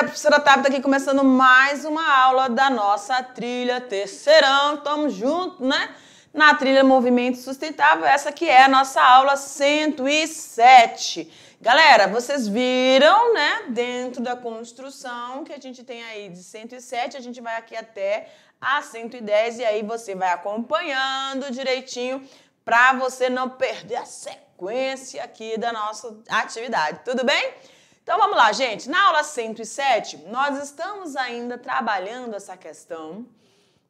professora Tabita aqui começando mais uma aula da nossa trilha terceirão. Estamos juntos, né? Na trilha Movimento Sustentável. Essa aqui é a nossa aula 107. Galera, vocês viram, né? Dentro da construção que a gente tem aí de 107, a gente vai aqui até a 110 e aí você vai acompanhando direitinho para você não perder a sequência aqui da nossa atividade. Tudo bem? Então vamos lá, gente. Na aula 107, nós estamos ainda trabalhando essa questão,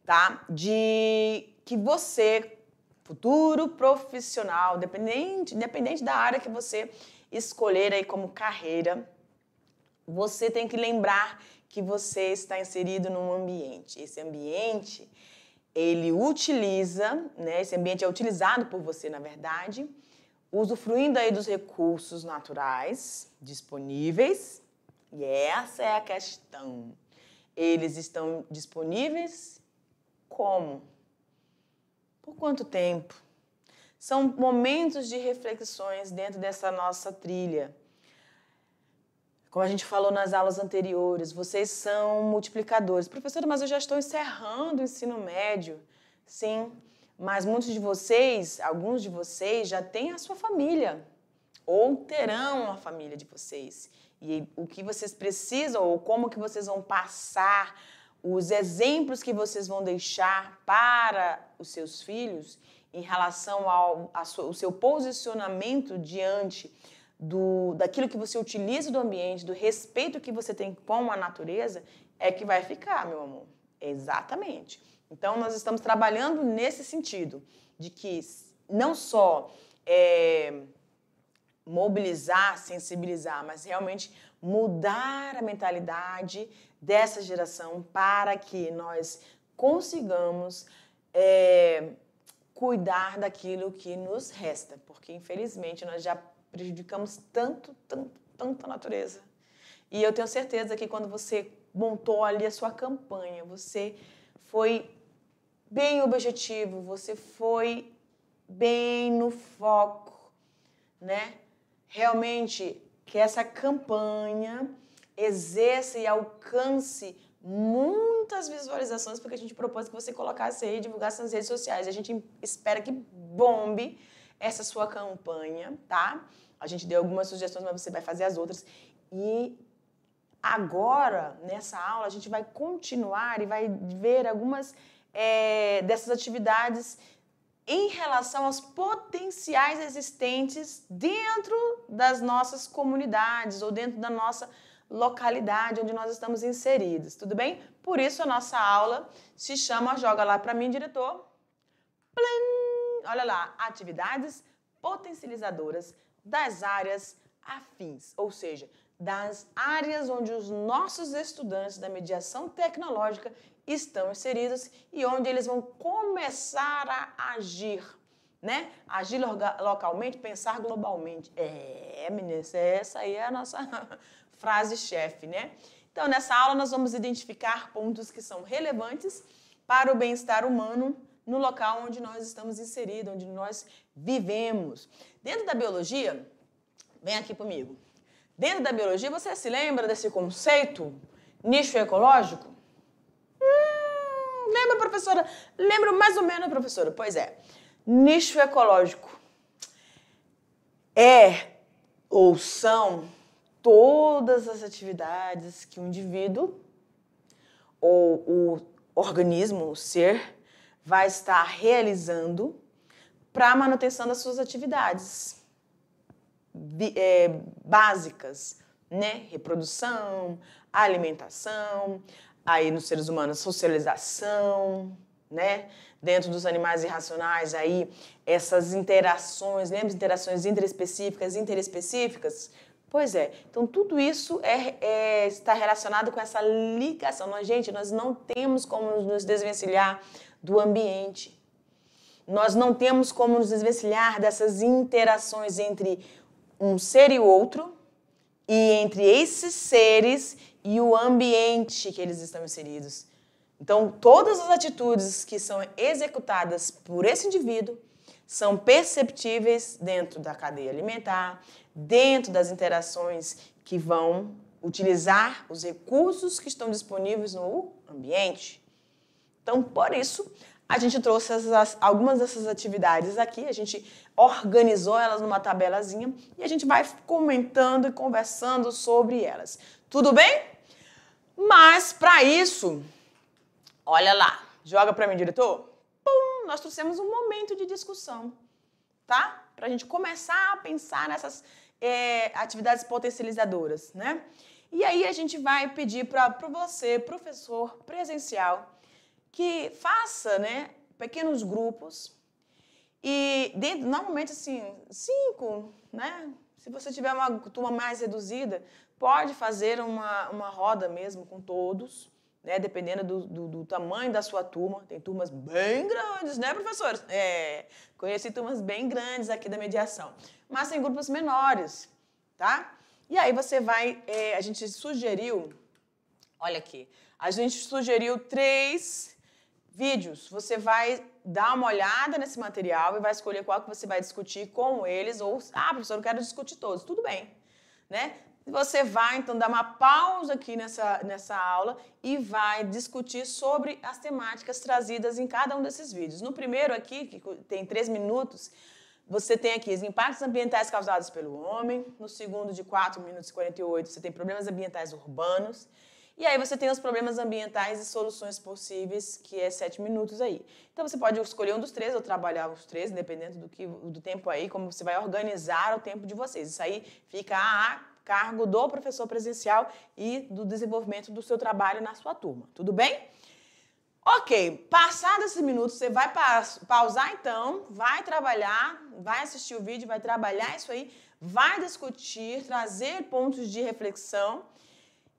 tá? De que você, futuro profissional, independente da área que você escolher aí como carreira, você tem que lembrar que você está inserido num ambiente. Esse ambiente, ele utiliza, né? Esse ambiente é utilizado por você, na verdade, usufruindo aí dos recursos naturais disponíveis. E essa é a questão. Eles estão disponíveis como? Por quanto tempo? São momentos de reflexões dentro dessa nossa trilha. Como a gente falou nas aulas anteriores, vocês são multiplicadores. Professora, mas eu já estou encerrando o ensino médio. Sim, mas muitos de vocês, alguns de vocês já têm a sua família ou terão a família de vocês. E o que vocês precisam ou como que vocês vão passar, os exemplos que vocês vão deixar para os seus filhos em relação ao seu posicionamento diante daquilo que você utiliza do ambiente, do respeito que você tem com a natureza, é que vai ficar, meu amor. Exatamente. Então, nós estamos trabalhando nesse sentido, de que não só mobilizar, sensibilizar, mas realmente mudar a mentalidade dessa geração para que nós consigamos cuidar daquilo que nos resta, porque, infelizmente, nós já prejudicamos tanto a natureza. E eu tenho certeza que quando você montou ali a sua campanha, você foi bem objetivo, você foi bem no foco, né? Realmente que essa campanha exerça e alcance muitas visualizações, porque a gente propôs que você colocasse aí, divulgasse nas redes sociais. A gente espera que bombe essa sua campanha, tá? A gente deu algumas sugestões, mas você vai fazer as outras. E agora, nessa aula, a gente vai continuar e vai ver algumas dessas atividades em relação aos potenciais existentes dentro das nossas comunidades ou dentro da nossa localidade onde nós estamos inseridos, tudo bem? Por isso a nossa aula se chama, joga lá para mim, diretor, plim, olha lá, atividades potencializadoras das áreas afins, ou seja, das áreas onde os nossos estudantes da mediação tecnológica estão inseridos e onde eles vão começar a agir, né? Agir localmente, pensar globalmente. Meninas, essa aí é a nossa frase-chefe, né? Então, nessa aula nós vamos identificar pontos que são relevantes para o bem-estar humano no local onde nós estamos inseridos, onde nós vivemos. Dentro da biologia, vem aqui comigo. Dentro da biologia, você se lembra desse conceito nicho ecológico? Lembra, professora? Lembro mais ou menos, professora. Pois é. Nicho ecológico ou são todas as atividades que o indivíduo ou o organismo, o ser, vai estar realizando para a manutenção das suas atividades básicas, né? Reprodução, alimentação, aí nos seres humanos, socialização, né? Dentro dos animais irracionais, aí essas interações, lembra de interações interespecíficas? Pois é, então tudo isso está relacionado com essa ligação. Nós não temos como nos desvencilhar do ambiente. Nós não temos como nos desvencilhar dessas interações entre um ser e o outro, e entre esses seres e o ambiente que eles estão inseridos. Então, todas as atitudes que são executadas por esse indivíduo são perceptíveis dentro da cadeia alimentar, dentro das interações que vão utilizar os recursos que estão disponíveis no ambiente. Então, por isso, a gente trouxe algumas dessas atividades aqui, a gente organizou elas numa tabelazinha e a gente vai comentando e conversando sobre elas. Tudo bem? Mas, para isso, olha lá, joga para mim, diretor. Pum, nós trouxemos um momento de discussão, tá? Para a gente começar a pensar nessas atividades potencializadoras, né? E aí a gente vai pedir para você, professor presencial, que faça, né, pequenos grupos e dentro, normalmente assim, 5, né? Se você tiver uma turma mais reduzida, pode fazer uma roda mesmo com todos, né? Dependendo do tamanho da sua turma. Tem turmas bem grandes, né, professores? Conheci turmas bem grandes aqui da mediação, mas tem grupos menores, tá? E aí você vai, a gente sugeriu, olha aqui, a gente sugeriu 3 vídeos. Você vai dar uma olhada nesse material e vai escolher qual que você vai discutir com eles, ou, professor, eu quero discutir todos. Tudo bem, né? Você vai, então, dar uma pausa aqui nessa aula e vai discutir sobre as temáticas trazidas em cada um desses vídeos. No primeiro aqui, que tem 3 minutos, você tem aqui os impactos ambientais causados pelo homem. No segundo, de 4 minutos e 48, você tem problemas ambientais urbanos. E aí você tem os problemas ambientais e soluções possíveis, que é 7 minutos aí. Então você pode escolher um dos 3 ou trabalhar os 3, dependendo do tempo aí, como você vai organizar o tempo de vocês. Isso aí fica a cargo do professor presencial e do desenvolvimento do seu trabalho na sua turma. Tudo bem? Ok, passados esses minutos, você vai pausar então, vai trabalhar, vai assistir o vídeo, vai trabalhar isso aí, vai discutir, trazer pontos de reflexão.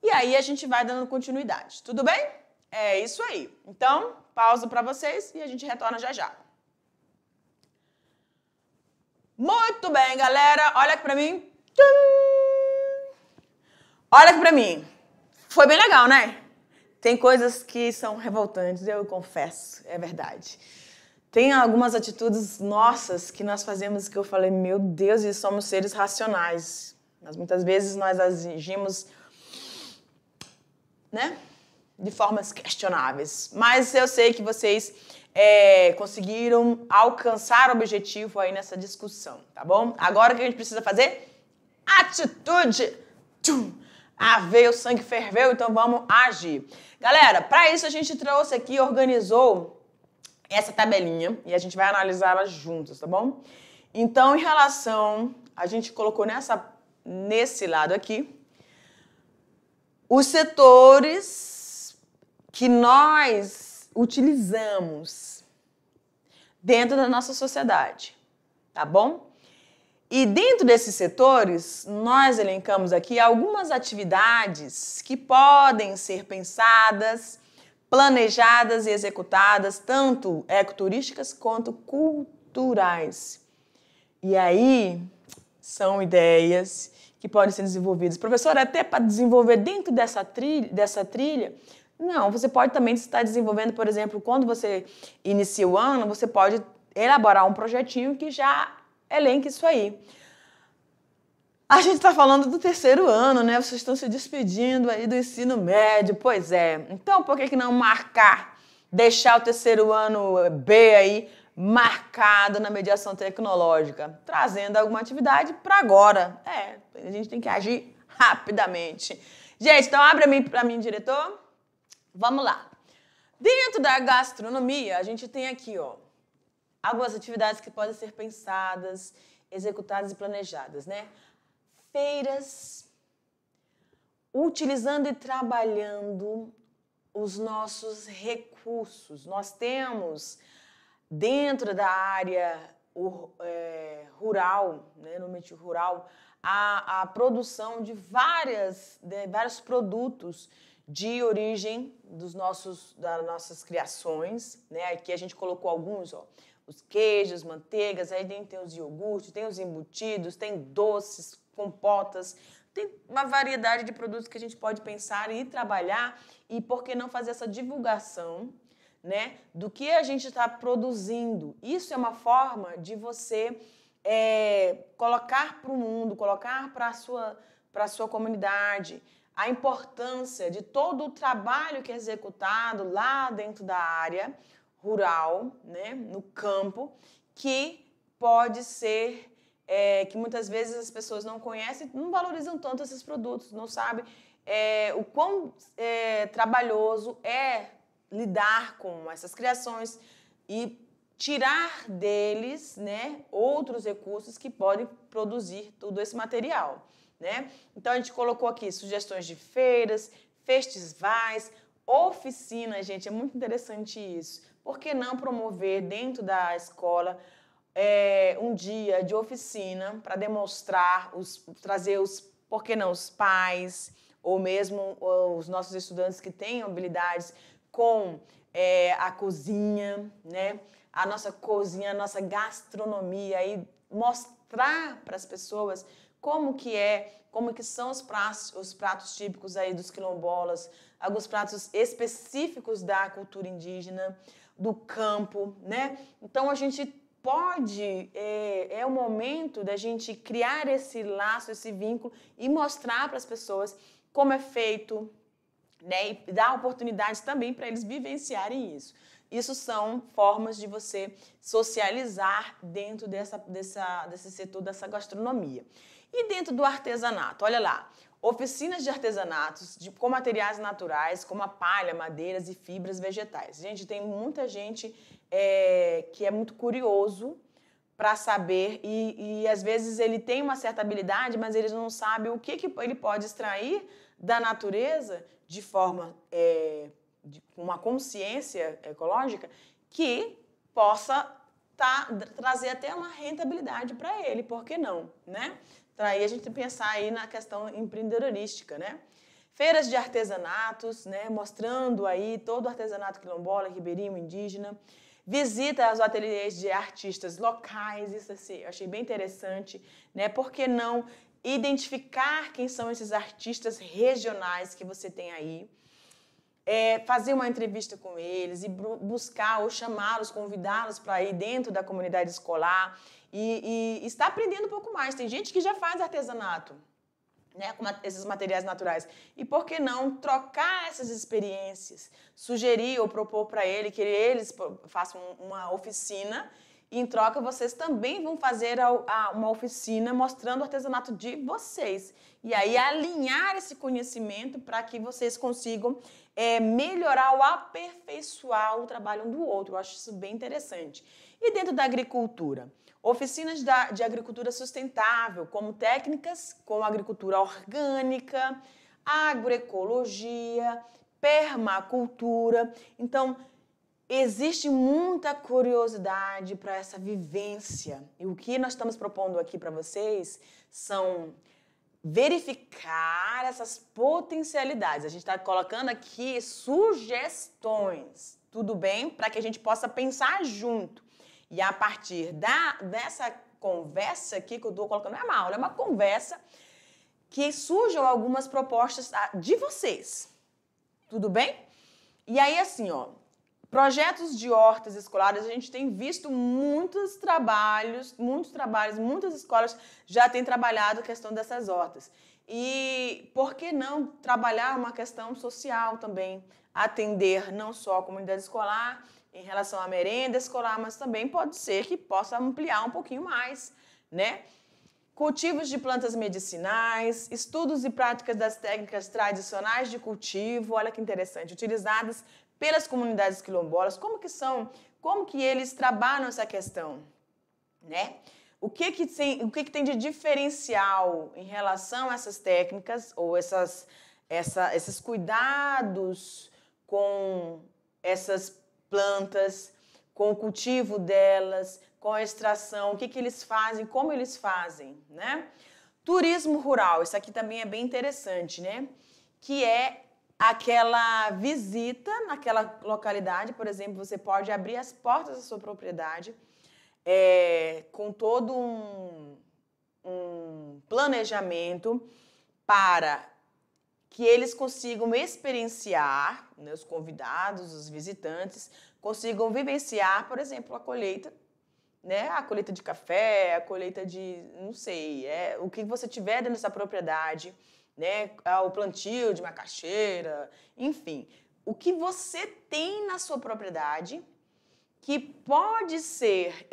E aí a gente vai dando continuidade, tudo bem? É isso aí. Então, pausa para vocês e a gente retorna já já. Muito bem, galera. Olha aqui para mim. Olha aqui para mim. Foi bem legal, né? Tem coisas que são revoltantes, eu confesso, é verdade. Tem algumas atitudes nossas que nós fazemos que eu falei, meu Deus, e somos seres racionais. Mas muitas vezes nós agimos, né, de formas questionáveis. Mas eu sei que vocês conseguiram alcançar o objetivo aí nessa discussão, tá bom? Agora o que a gente precisa fazer? Atitude! Veio, o sangue ferveu, então vamos agir. Galera, para isso a gente trouxe aqui, organizou essa tabelinha e a gente vai analisá-la juntos, tá bom? Então, em relação, a gente colocou nesse lado aqui, os setores que nós utilizamos dentro da nossa sociedade, tá bom? E dentro desses setores, nós elencamos aqui algumas atividades que podem ser pensadas, planejadas e executadas, tanto ecoturísticas quanto culturais. E aí, são ideias que podem ser desenvolvidas. Professor, até para desenvolver dentro dessa trilha, não, você pode também estar desenvolvendo, por exemplo, quando você inicia o ano, você pode elaborar um projetinho que já elenque isso aí. A gente está falando do 3º ano, né? Vocês estão se despedindo aí do ensino médio, pois é. Então, por que não deixar o 3º ano B aí marcado na mediação tecnológica, trazendo alguma atividade para agora? A gente tem que agir rapidamente. Gente, então abre para mim, diretor. Vamos lá. Dentro da gastronomia, a gente tem aqui, ó, algumas atividades que podem ser pensadas, executadas e planejadas, né? Feiras, utilizando e trabalhando os nossos recursos. Nós temos, dentro da área rural, né, no meio rural, a produção de vários produtos de origem das nossas criações, né? Aqui a gente colocou alguns, ó, os queijos, manteigas, aí tem os iogurtes, tem os embutidos, tem doces, compotas, tem uma variedade de produtos que a gente pode pensar e trabalhar, e por que não fazer essa divulgação, né, do que a gente está produzindo. Isso é uma forma de você colocar para o mundo, colocar para a sua comunidade a importância de todo o trabalho que é executado lá dentro da área rural, né, no campo, que pode ser, que muitas vezes as pessoas não conhecem, não valorizam tanto esses produtos, não sabem o quão trabalhoso é lidar com essas criações e tirar deles, né, outros recursos que podem produzir todo esse material, né? Então a gente colocou aqui sugestões de feiras, festivais, oficinas, gente, é muito interessante isso. Por que não promover dentro da escola um dia de oficina para demonstrar, trazer por que não, os pais ou mesmo os nossos estudantes que têm habilidades com a cozinha, né? A nossa cozinha, a nossa gastronomia e mostrar para as pessoas como que são os pratos típicos aí dos quilombolas, alguns pratos específicos da cultura indígena, do campo, né? Então a gente pode, é o momento da gente criar esse laço, esse vínculo e mostrar para as pessoas como é feito, né? E dar oportunidades também para eles vivenciarem isso. Isso são formas de você socializar dentro desse setor dessa gastronomia. E dentro do artesanato, olha lá, oficinas de artesanatos com materiais naturais, como a palha, madeiras e fibras vegetais. Gente, tem muita gente que é muito curioso para saber e às vezes ele tem uma certa habilidade, mas ele não sabe o que ele pode extrair da natureza de forma com uma consciência ecológica que possa trazer até uma rentabilidade para ele, por que não, né? Então aí a gente tem que pensar aí na questão empreendedorística, né? Feiras de artesanatos, né? Mostrando aí todo o artesanato quilombola, ribeirinho, indígena. Visita aos ateliês de artistas locais, isso assim, eu achei bem interessante, né? Por que não identificar quem são esses artistas regionais que você tem aí? Fazer uma entrevista com eles e buscar ou chamá-los, convidá-los para ir dentro da comunidade escolar e estar aprendendo um pouco mais. Tem gente que já faz artesanato, né, com esses materiais naturais. E por que não trocar essas experiências? Sugerir ou propor para eles façam uma oficina e em troca vocês também vão fazer uma oficina mostrando o artesanato de vocês. E aí alinhar esse conhecimento para que vocês consigam melhorar ou aperfeiçoar o trabalho um do outro. Eu acho isso bem interessante. E dentro da agricultura? Oficinas de agricultura sustentável, como técnicas com agricultura orgânica, agroecologia, permacultura. Então, existe muita curiosidade para essa vivência. E o que nós estamos propondo aqui para vocês são verificar essas potencialidades. A gente está colocando aqui sugestões, tudo bem? Para que a gente possa pensar junto. E a partir dessa conversa aqui que eu estou colocando, não é uma aula, é uma conversa, que surjam algumas propostas de vocês. Tudo bem? E aí, assim, ó, projetos de hortas escolares, a gente tem visto muitas escolas já têm trabalhado a questão dessas hortas. E por que não trabalhar uma questão social também? Atender não só a comunidade escolar em relação à merenda escolar, mas também pode ser que possa ampliar um pouquinho mais, né? Cultivos de plantas medicinais, estudos e práticas das técnicas tradicionais de cultivo, olha que interessante, utilizadas pelas comunidades quilombolas, como que eles trabalham essa questão, né? O que tem de diferencial em relação a essas técnicas ou esses cuidados com essas plantas, com o cultivo delas, com a extração, o que eles fazem, como eles fazem, né? Turismo rural, isso aqui também é bem interessante, né? Que é aquela visita naquela localidade, por exemplo, você pode abrir as portas da sua propriedade com todo um planejamento para que eles consigam experienciar, né, os convidados, os visitantes, consigam vivenciar, por exemplo, a colheita, né? A colheita de café, a colheita de, não sei, o que você tiver dentro dessa propriedade, né? O plantio de macaxeira, enfim. O que você tem na sua propriedade que pode ser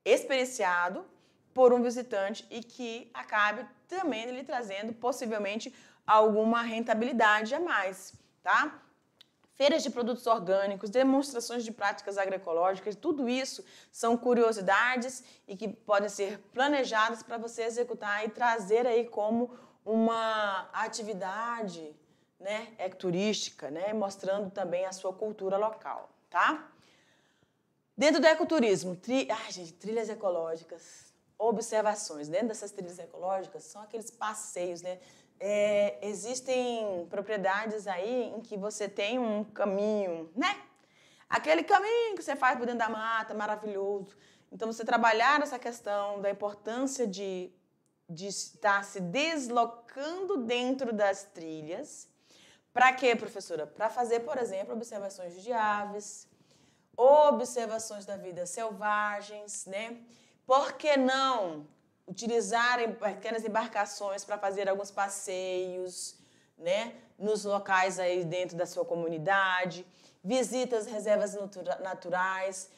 experienciado por um visitante e que acabe também lhe trazendo possivelmente alguma rentabilidade a mais, tá? Feiras de produtos orgânicos, demonstrações de práticas agroecológicas, tudo isso são curiosidades e que podem ser planejadas para você executar e trazer aí como uma atividade, né, ecoturística, né, mostrando também a sua cultura local, tá? Dentro do ecoturismo, trilhas ecológicas, observações. Dentro dessas trilhas ecológicas são aqueles passeios, né? Existem propriedades aí em que você tem um caminho, né? Aquele caminho que você faz por dentro da mata, maravilhoso. Então, você trabalhar essa questão da importância de estar se deslocando dentro das trilhas. Para quê, professora? Para fazer, por exemplo, observações de aves, observações da vida selvagens, né? Por que não utilizarem pequenas embarcações para fazer alguns passeios, né? Nos locais aí dentro da sua comunidade, visitas às reservas naturais,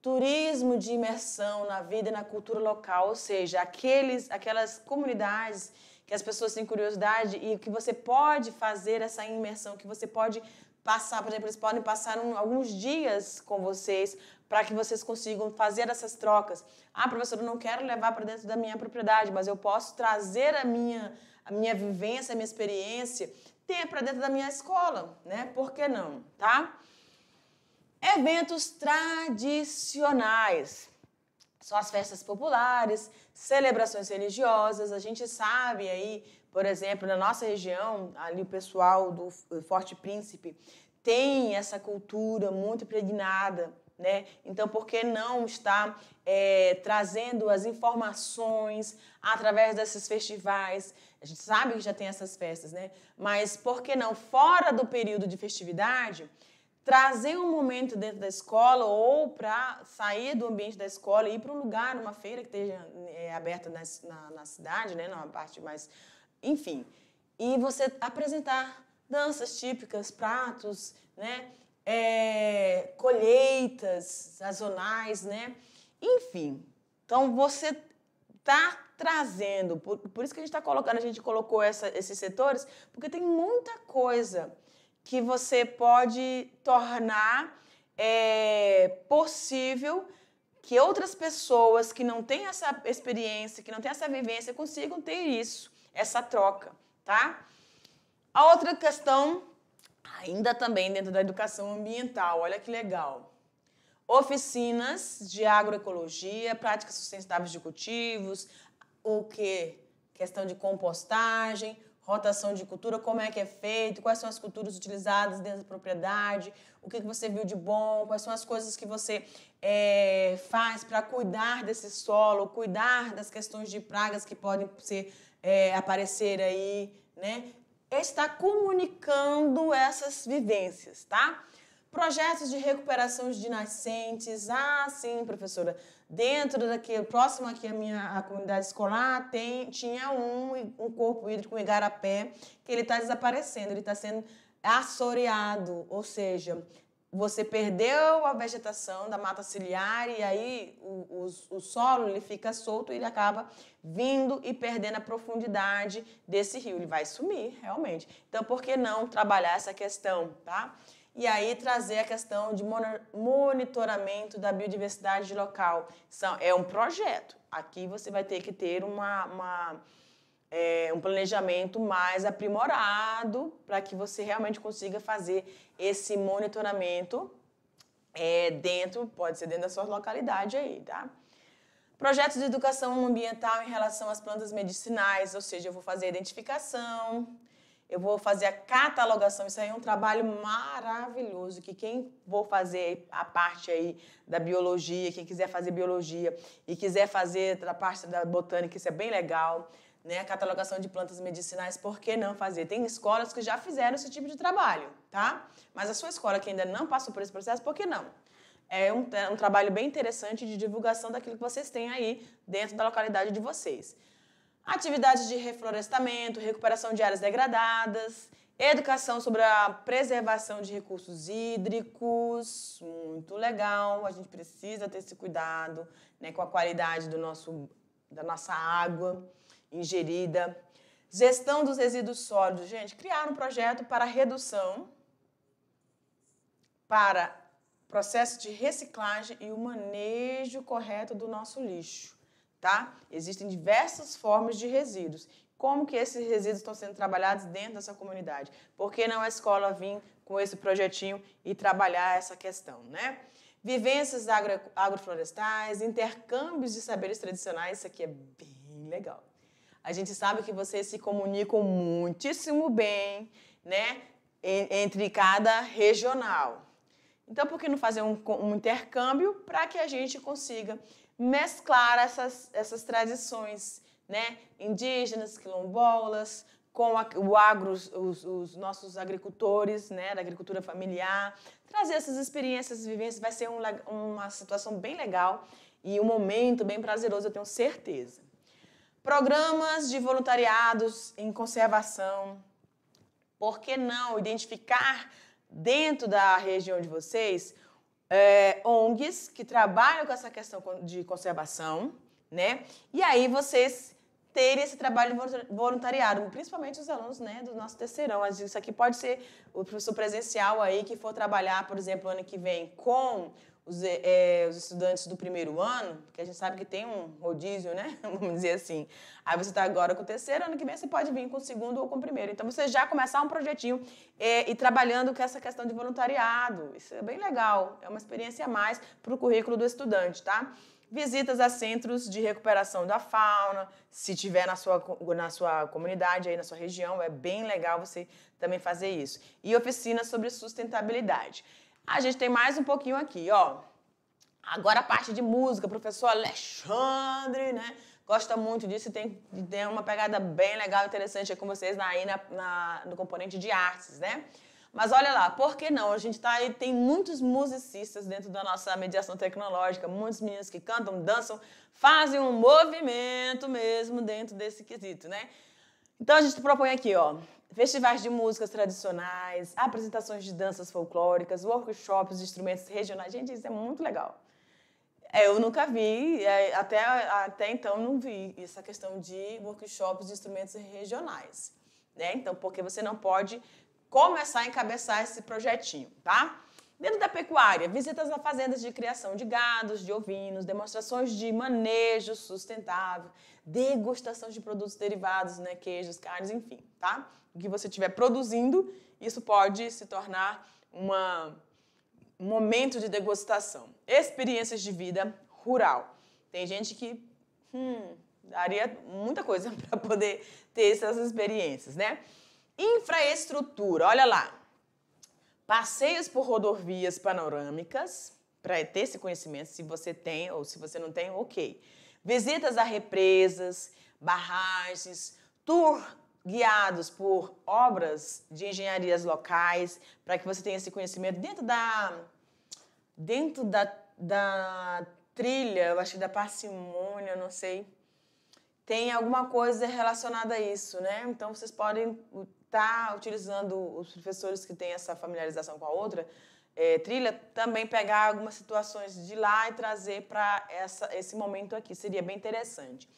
turismo de imersão na vida e na cultura local, ou seja, aquelas comunidades que as pessoas têm curiosidade e que você pode fazer essa imersão, que você pode passar, por exemplo, eles podem passar alguns dias com vocês para que vocês consigam fazer essas trocas. Ah, professor, eu não quero levar para dentro da minha propriedade, mas eu posso trazer a minha vivência, a minha experiência, ter para dentro da minha escola, né? Por que não, tá? Eventos tradicionais. São as festas populares, celebrações religiosas. A gente sabe aí, por exemplo, na nossa região, ali o pessoal do Forte Príncipe tem essa cultura muito impregnada, né? Então, por que não estar trazendo as informações através desses festivais? A gente sabe que já tem essas festas, né? Mas por que não, fora do período de festividade, trazer um momento dentro da escola ou para sair do ambiente da escola e ir para um lugar, uma feira que esteja aberta na cidade, né, numa parte mais... Enfim, e você apresentar danças típicas, pratos, né, colheitas sazonais, né, enfim. Então, você está trazendo, por isso que a gente está colocando, a gente colocou esses setores, porque tem muita coisa que você pode tornar possível que outras pessoas que não têm essa experiência, que não têm essa vivência, consigam ter isso, essa troca, tá? A outra questão, ainda também dentro da educação ambiental, olha que legal. Oficinas de agroecologia, práticas sustentáveis de cultivos, o quê? Questão de compostagem, rotação de cultura, como é que é feito, quais são as culturas utilizadas dentro da propriedade, o que você viu de bom, quais são as coisas que você faz para cuidar desse solo, cuidar das questões de pragas que podem aparecer aí, né? Está comunicando essas vivências, tá? Projetos de recuperação de nascentes. Ah, sim, professora. Dentro daqui, próximo aqui a comunidade escolar, tinha um corpo hídrico, um igarapé, que ele está desaparecendo, ele está sendo assoreado, ou seja, você perdeu a vegetação da mata ciliar e aí o solo ele fica solto e ele acaba vindo e perdendo a profundidade desse rio. Ele vai sumir, realmente. Então, por que não trabalhar essa questão, tá? E aí trazer a questão de monitoramento da biodiversidade local. É um projeto. Aqui você vai ter que ter um planejamento mais aprimorado para que você realmente consiga fazer esse monitoramento pode ser dentro da sua localidade aí, tá? Projetos de educação ambiental em relação às plantas medicinais, ou seja, eu vou fazer a identificação, eu vou fazer a catalogação, isso aí é um trabalho maravilhoso, que quem vou fazer a parte aí da biologia, quem quiser fazer biologia e quiser fazer a parte da botânica, isso é bem legal, né? A catalogação de plantas medicinais, por que não fazer? Tem escolas que já fizeram esse tipo de trabalho, tá? Mas a sua escola que ainda não passou por esse processo, por que não? É um trabalho bem interessante de divulgação daquilo que vocês têm aí dentro da localidade de vocês. atividades de reflorestamento, recuperação de áreas degradadas, educação sobre a preservação de recursos hídricos, muito legal, a gente precisa ter esse cuidado, né, com a qualidade da nossa água ingerida. Gestão dos resíduos sólidos, gente, criar um projeto para redução, para processo de reciclagem e o manejo correto do nosso lixo, tá? Existem diversas formas de resíduos. Como que esses resíduos estão sendo trabalhados dentro dessa comunidade? Por que não a escola vir com esse projetinho e trabalhar essa questão, né? Vivências agroflorestais, intercâmbios de saberes tradicionais, isso aqui é bem legal. A gente sabe que vocês se comunicam muitíssimo bem, né, entre cada regional. Então, por que não fazer um intercâmbio para que a gente consiga mesclar essas tradições, né, indígenas, quilombolas, com os nossos agricultores, né, da agricultura familiar, trazer essas experiências, vivências, vai ser uma situação bem legal e um momento bem prazeroso, eu tenho certeza. Programas de voluntariados em conservação, por que não identificar dentro da região de vocês ONGs que trabalham com essa questão de conservação, né? E aí vocês terem esse trabalho de voluntariado, principalmente os alunos, né, do nosso terceirão. Isso aqui pode ser o professor presencial aí que for trabalhar, por exemplo, ano que vem com os estudantes do primeiro ano, porque a gente sabe que tem um rodízio, né? Vamos dizer assim. Aí você está agora com o terceiro, ano que vem você pode vir com o segundo ou com o primeiro. Então, você já começar um projetinho e trabalhando com essa questão de voluntariado. Isso é bem legal. É uma experiência a mais para o currículo do estudante, tá? Visitas a centros de recuperação da fauna, se tiver na sua comunidade, aí na sua região, é bem legal você também fazer isso. E oficinas sobre sustentabilidade. A gente tem mais um pouquinho aqui, ó. Agora a parte de música, professor Alexandre, né? Gosta muito disso e tem uma pegada bem legal, interessante aí com vocês aí no componente de artes, né? Mas olha lá, por que não? A gente tem muitos musicistas dentro da nossa mediação tecnológica, muitos meninos que cantam, dançam, fazem um movimento mesmo dentro desse quesito, né? Então a gente propõe aqui, ó, festivais de músicas tradicionais, apresentações de danças folclóricas, workshops de instrumentos regionais. Gente, isso é muito legal. Eu nunca vi, até então não vi essa questão de workshops de instrumentos regionais, né? Então, porque você não pode começar a encabeçar esse projetinho, tá? Dentro da pecuária, visitas a fazendas de criação de gados, de ovinos, demonstrações de manejo sustentável, degustação de produtos derivados, né, queijos, carnes, enfim, tá? O que você estiver produzindo, isso pode se tornar um momento de degustação. Experiências de vida rural. Tem gente que daria muita coisa para poder ter essas experiências, né? Infraestrutura, olha lá. Passeios por rodovias panorâmicas, para ter esse conhecimento, se você tem ou se você não tem, ok. Visitas a represas, barragens, tour guiados por obras de engenharias locais, para que você tenha esse conhecimento dentro da trilha, eu acho que da parcimônia, não sei. Tem alguma coisa relacionada a isso, né? Então, vocês podem estar utilizando os professores que têm essa familiarização com a outra trilha, também pegar algumas situações de lá e trazer para esse momento aqui. Seria bem interessante.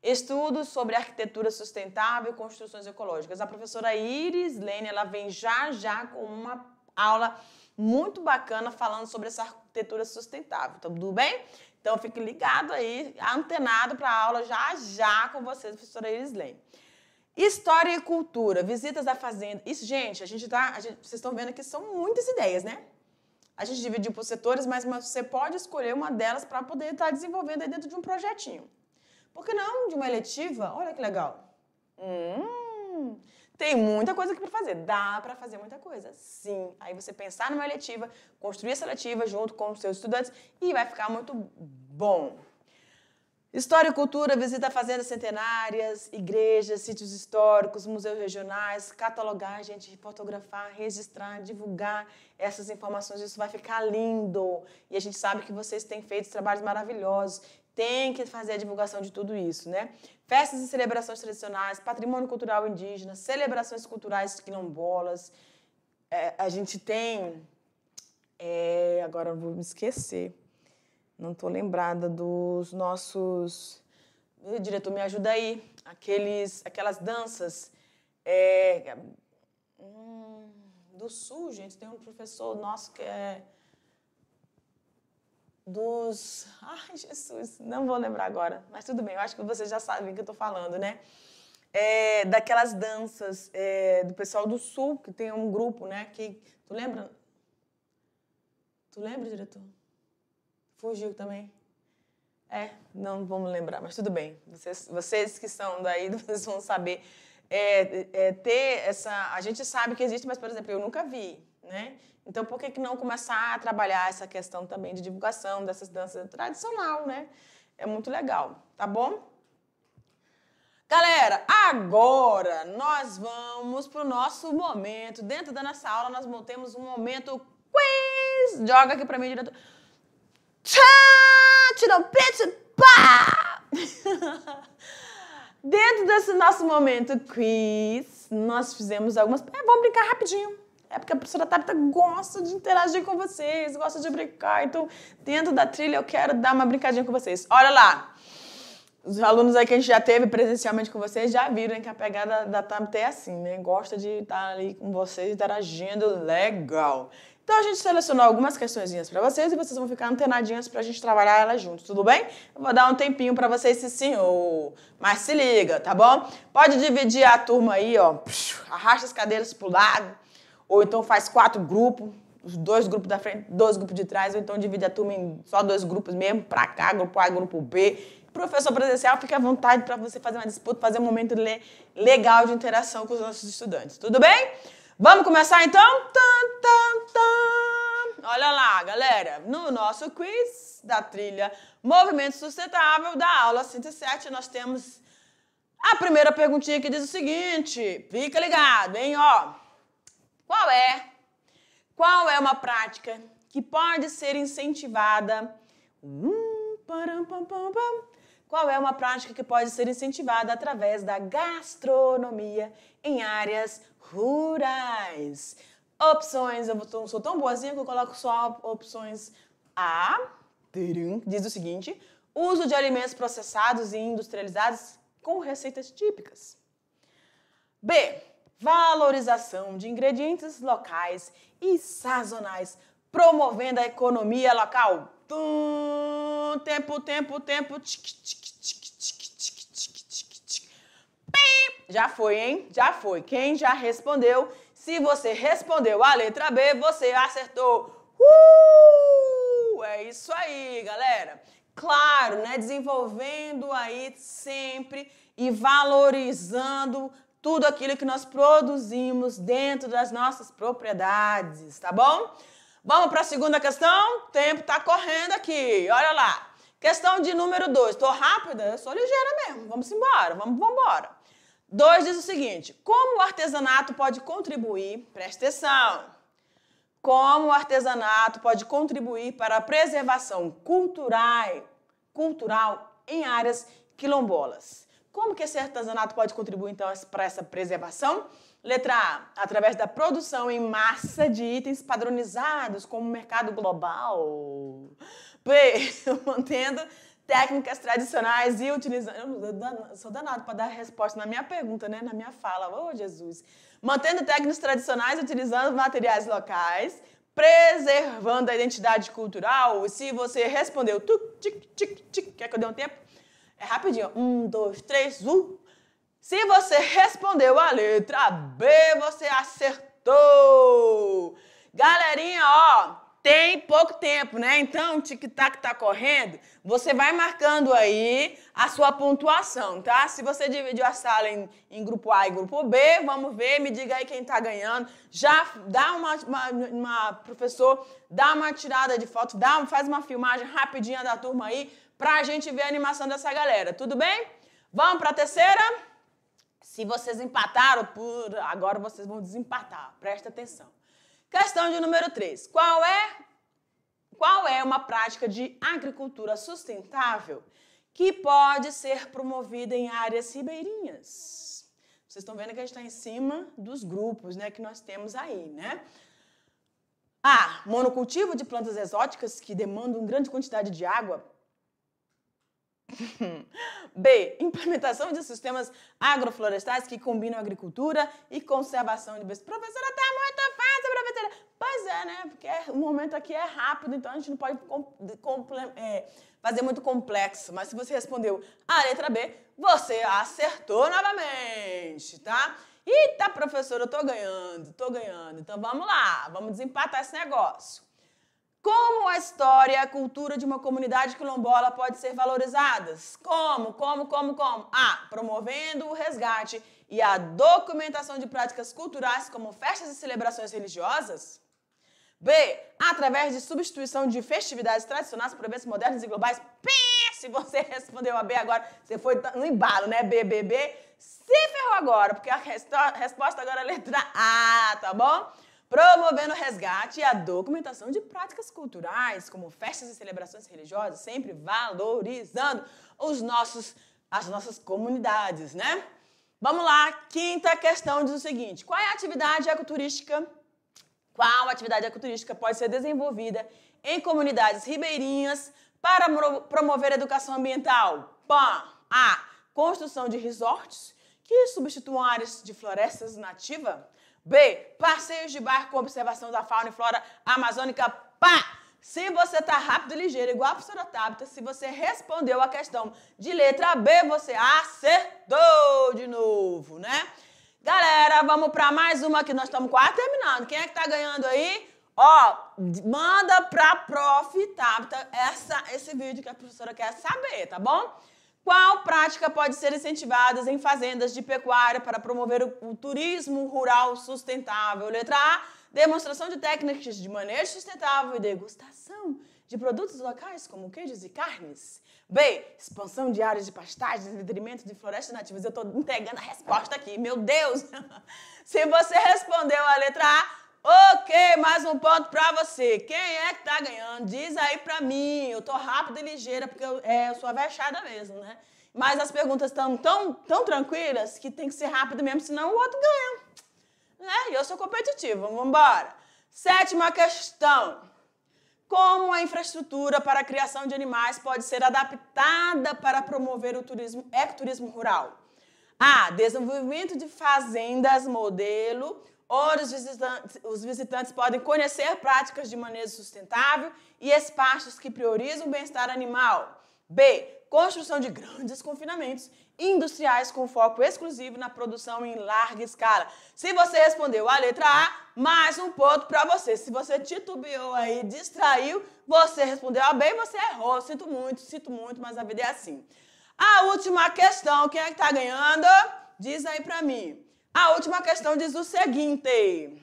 Estudos sobre arquitetura sustentável e construções ecológicas. A professora Iris Lene, ela vem já com uma aula muito bacana falando sobre essa arquitetura sustentável. Tá tudo bem? Então, fique ligado aí, antenado para a aula já com vocês, professora Iris Lene. História e cultura, visitas à fazenda. Isso, gente, vocês estão vendo que são muitas ideias, né? A gente dividiu por setores, mas você pode escolher uma delas para poder estar desenvolvendo aí dentro de um projetinho. Por que não de uma eletiva? Olha que legal. Tem muita coisa aqui para fazer. Dá para fazer muita coisa, sim. Aí você pensar numa eletiva, construir essa eletiva junto com os seus estudantes e vai ficar muito bom. História e cultura, visita fazendas centenárias, igrejas, sítios históricos, museus regionais, catalogar, gente, fotografar, registrar, divulgar essas informações, isso vai ficar lindo. E a gente sabe que vocês têm feito trabalhos maravilhosos. tem que fazer a divulgação de tudo isso, né? Festas e celebrações tradicionais, patrimônio cultural indígena, celebrações culturais quilombolas. A gente tem... agora eu vou me esquecer. Não estou lembrada dos nossos... Diretor, me ajuda aí. Aquelas danças... do Sul, gente, tem um professor nosso que é... Ai, Jesus, não vou lembrar agora, mas tudo bem, eu acho que vocês já sabem o que eu estou falando, né? Daquelas danças do pessoal do Sul, que tem um grupo, né? Tu lembra? Tu lembra, diretor? Fugiu também. Não vamos lembrar, mas tudo bem. Vocês que são daí, vocês vão saber. A gente sabe que existe, mas, por exemplo, eu nunca vi, né? Então, por que não começar a trabalhar essa questão também de divulgação dessas danças tradicional, né? É muito legal, tá bom? Galera, agora nós vamos para o nosso momento. Dentro da nossa aula, nós temos um momento quiz. Joga aqui para mim, diretor. Tirou preto, pá! Dentro desse nosso momento quiz, nós fizemos algumas... vamos brincar rapidinho. Porque a professora Tabita gosta de interagir com vocês, gosta de brincar. Então, dentro da trilha, eu quero dar uma brincadinha com vocês. Olha lá. Os alunos aí que a gente já teve presencialmente com vocês já viram que a pegada da Tabita é assim, né? Gosta de estar ali com vocês, interagindo legal. Então, a gente selecionou algumas questõezinhas para vocês e vocês vão ficar antenadinhas para a gente trabalhar elas juntos, tudo bem? Eu vou dar um tempinho para vocês, sim, mas se liga, tá bom? Pode dividir a turma aí, ó. Arrasta as cadeiras pro lado. Ou então faz 4 grupos, os 2 grupos da frente, 2 grupos de trás, ou então divide a turma em só 2 grupos mesmo, para cá, grupo A, grupo B. Professor presencial, fica à vontade para você fazer uma disputa, fazer um momento legal de interação com os nossos estudantes. Tudo bem? Vamos começar então? Olha lá, galera, no nosso quiz da trilha Movimento Sustentável da aula 107, nós temos a primeira perguntinha que diz o seguinte, fica ligado, hein, ó. Qual é uma prática que pode ser incentivada? Qual é uma prática que pode ser incentivada através da gastronomia em áreas rurais? Opções, eu sou tão boazinha que eu coloco só opções A, diz o seguinte, uso de alimentos processados e industrializados com receitas típicas. B, valorização de ingredientes locais e sazonais, promovendo a economia local. Tempo. Já foi, hein? Já foi. Quem já respondeu? Se você respondeu a letra B, você acertou. É isso aí, galera. Claro, né? Desenvolvendo aí sempre e valorizando tudo aquilo que nós produzimos dentro das nossas propriedades, tá bom? Vamos para a segunda questão? O tempo está correndo aqui, olha lá. Questão de número 2. Estou rápida? Eu sou ligeira mesmo. Vamos embora, vamos embora. 2 diz o seguinte, como o artesanato pode contribuir, presta atenção, como o artesanato pode contribuir para a preservação cultural em áreas quilombolas? Como que esse artesanato pode contribuir, então, para essa preservação? Letra A, através da produção em massa de itens padronizados como o mercado global. B, mantendo técnicas tradicionais e utilizando... Eu sou danado para dar resposta na minha pergunta, né? Na minha fala. Oh, Jesus. Mantendo técnicas tradicionais e utilizando materiais locais, preservando a identidade cultural. Se você respondeu... Quer que eu dê um tempo? É rapidinho. 1, 2, 3, Se você respondeu a letra B, você acertou. Galerinha, ó, tem pouco tempo, né? Então, o tic-tac tá correndo. Você vai marcando aí a sua pontuação, tá? Se você dividiu a sala em grupo A e grupo B, vamos ver, me diga aí quem tá ganhando. Já dá professor, dá uma tirada de foto, faz uma filmagem rapidinha da turma aí, pra gente ver a animação dessa galera, tudo bem? Vamos pra terceira? Se vocês empataram, agora vocês vão desempatar, presta atenção. Questão de número 3. Qual é uma prática de agricultura sustentável que pode ser promovida em áreas ribeirinhas. Vocês estão vendo que a gente está em cima dos grupos, né, que nós temos aí, né? A. Monocultivo de plantas exóticas que demandam grande quantidade de água. B. Implementação de sistemas agroflorestais que combinam agricultura e conservação de bestas. Professora, tá muito fácil, professora. Pois é, né? Porque o momento aqui é rápido, então a gente não pode fazer muito complexo. Mas se você respondeu a letra B, você acertou novamente, tá? Eita, professora, eu tô ganhando. Então vamos lá, vamos desempatar esse negócio. Como a história e a cultura de uma comunidade quilombola pode ser valorizadas? Como? A. Promovendo o resgate e a documentação de práticas culturais como festas e celebrações religiosas. B. Através de substituição de festividades tradicionais por eventos modernos e globais. Se você respondeu a B agora, você foi no embalo, né? B. Se ferrou agora, porque a resposta agora é a letra A, tá bom? Promovendo o resgate e a documentação de práticas culturais, como festas e celebrações religiosas, sempre valorizando as nossas comunidades, né? Vamos lá, quinta questão diz o seguinte: qual atividade ecoturística pode ser desenvolvida em comunidades ribeirinhas para promover a educação ambiental? A. Construção de resorts que substituam áreas de florestas nativas. B. Passeios de barco com observação da fauna e flora amazônica. Se você está rápido e ligeiro, igual a professora Tabita, se você respondeu a questão de letra B, você acertou de novo, né? Galera, vamos para mais uma que nós estamos quase terminando. Quem é que está ganhando aí? Ó, manda para a prof. Tabita esse vídeo que a professora quer saber, tá bom? Qual prática pode ser incentivada em fazendas de pecuária para promover o turismo rural sustentável? Letra A, demonstração de técnicas de manejo sustentável e degustação de produtos locais como queijos e carnes. B, expansão de áreas de pastagens em detrimento de florestas nativas. Eu estou entregando a resposta aqui, meu Deus! Se você respondeu a letra A, ok, mais um ponto para você. Quem é que tá ganhando? Diz aí para mim. Eu tô rápida e ligeira, porque eu sou avexada mesmo, né? Mas as perguntas estão tão tranquilas que tem que ser rápido mesmo, senão o outro ganha. Né? E eu sou competitiva, vamos embora. Sétima questão. Como a infraestrutura para a criação de animais pode ser adaptada para promover o ecoturismo rural? A. Desenvolvimento de fazendas modelo, onde os visitantes podem conhecer práticas de manejo sustentável e espaços que priorizam o bem-estar animal. B. Construção de grandes confinamentos industriais com foco exclusivo na produção em larga escala. Se você respondeu a letra A, mais um ponto para você. Se você titubeou aí, distraiu, você respondeu a B e você errou. Sinto muito, mas a vida é assim. A última questão, quem é que está ganhando? Diz aí para mim. A última questão diz o seguinte.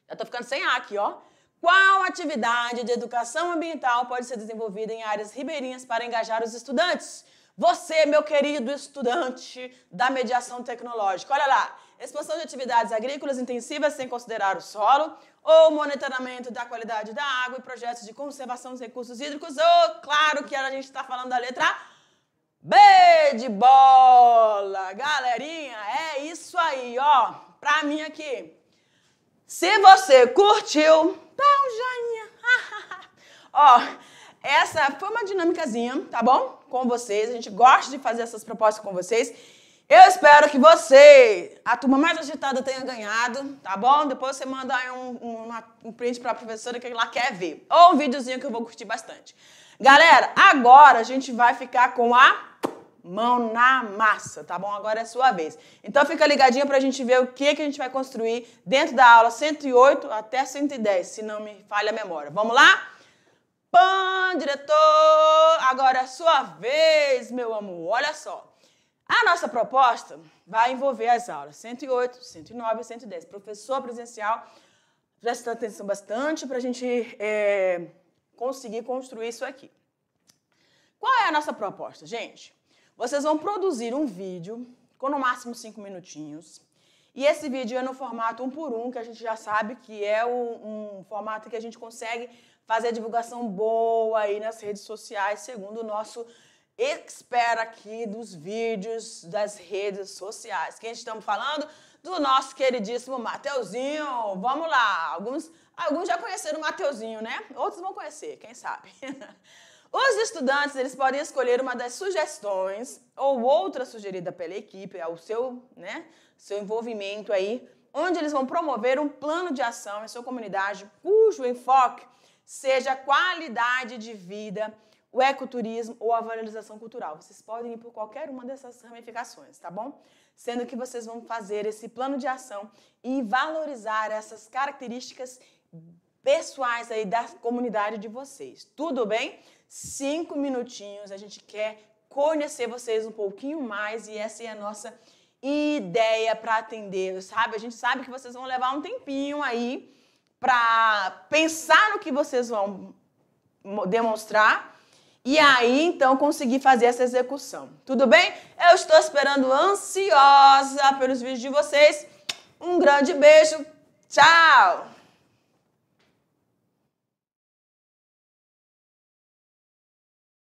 Já estou ficando sem ar aqui, ó. Qual atividade de educação ambiental pode ser desenvolvida em áreas ribeirinhas para engajar os estudantes? Você, meu querido estudante da mediação tecnológica, olha lá. Expansão de atividades agrícolas intensivas sem considerar o solo, ou monitoramento da qualidade da água e projetos de conservação dos recursos hídricos, ou, claro que a gente está falando da letra B de bola. Galerinha, é isso aí, ó. Pra mim aqui. Se você curtiu, dá um joinha. Ó, essa foi uma dinâmicazinha, tá bom? Com vocês. A gente gosta de fazer essas propostas com vocês. Eu espero que você, a turma mais agitada, tenha ganhado, tá bom? Depois você manda aí um print pra professora que ela quer ver. Ou um videozinho que eu vou curtir bastante. Galera, agora a gente vai ficar com a mão na massa, tá bom? Agora é a sua vez. Então fica ligadinho pra gente ver o que a gente vai construir dentro da aula 108 até 110, se não me falha a memória. Vamos lá? Pã, diretor! Agora é a sua vez, meu amor. Olha só. A nossa proposta vai envolver as aulas 108, 109 e 110. Professor presencial, presta atenção bastante pra gente conseguir construir isso aqui. Qual é a nossa proposta, gente? Vocês vão produzir um vídeo com no máximo 5 minutinhos. E esse vídeo é no formato 1 por 1, que a gente já sabe que é um formato que a gente consegue fazer divulgação boa aí nas redes sociais, segundo o nosso expert aqui dos vídeos das redes sociais. Quem estamos falando? Do nosso queridíssimo Mateuzinho. Vamos lá. Alguns já conheceram o Mateuzinho, né? Outros vão conhecer, quem sabe. Os estudantes, eles podem escolher uma das sugestões ou outra sugerida pela equipe, ao seu envolvimento aí, onde eles vão promover um plano de ação em sua comunidade, cujo enfoque seja a qualidade de vida, o ecoturismo ou a valorização cultural. Vocês podem ir por qualquer uma dessas ramificações, tá bom? Sendo que vocês vão fazer esse plano de ação e valorizar essas características pessoais aí da comunidade de vocês. Tudo bem? 5 minutinhos, a gente quer conhecer vocês um pouquinho mais e essa é a nossa ideia para atender, sabe? A gente sabe que vocês vão levar um tempinho aí para pensar no que vocês vão demonstrar e aí, então, conseguir fazer essa execução. Tudo bem? Eu estou esperando ansiosa pelos vídeos de vocês. Um grande beijo. Tchau!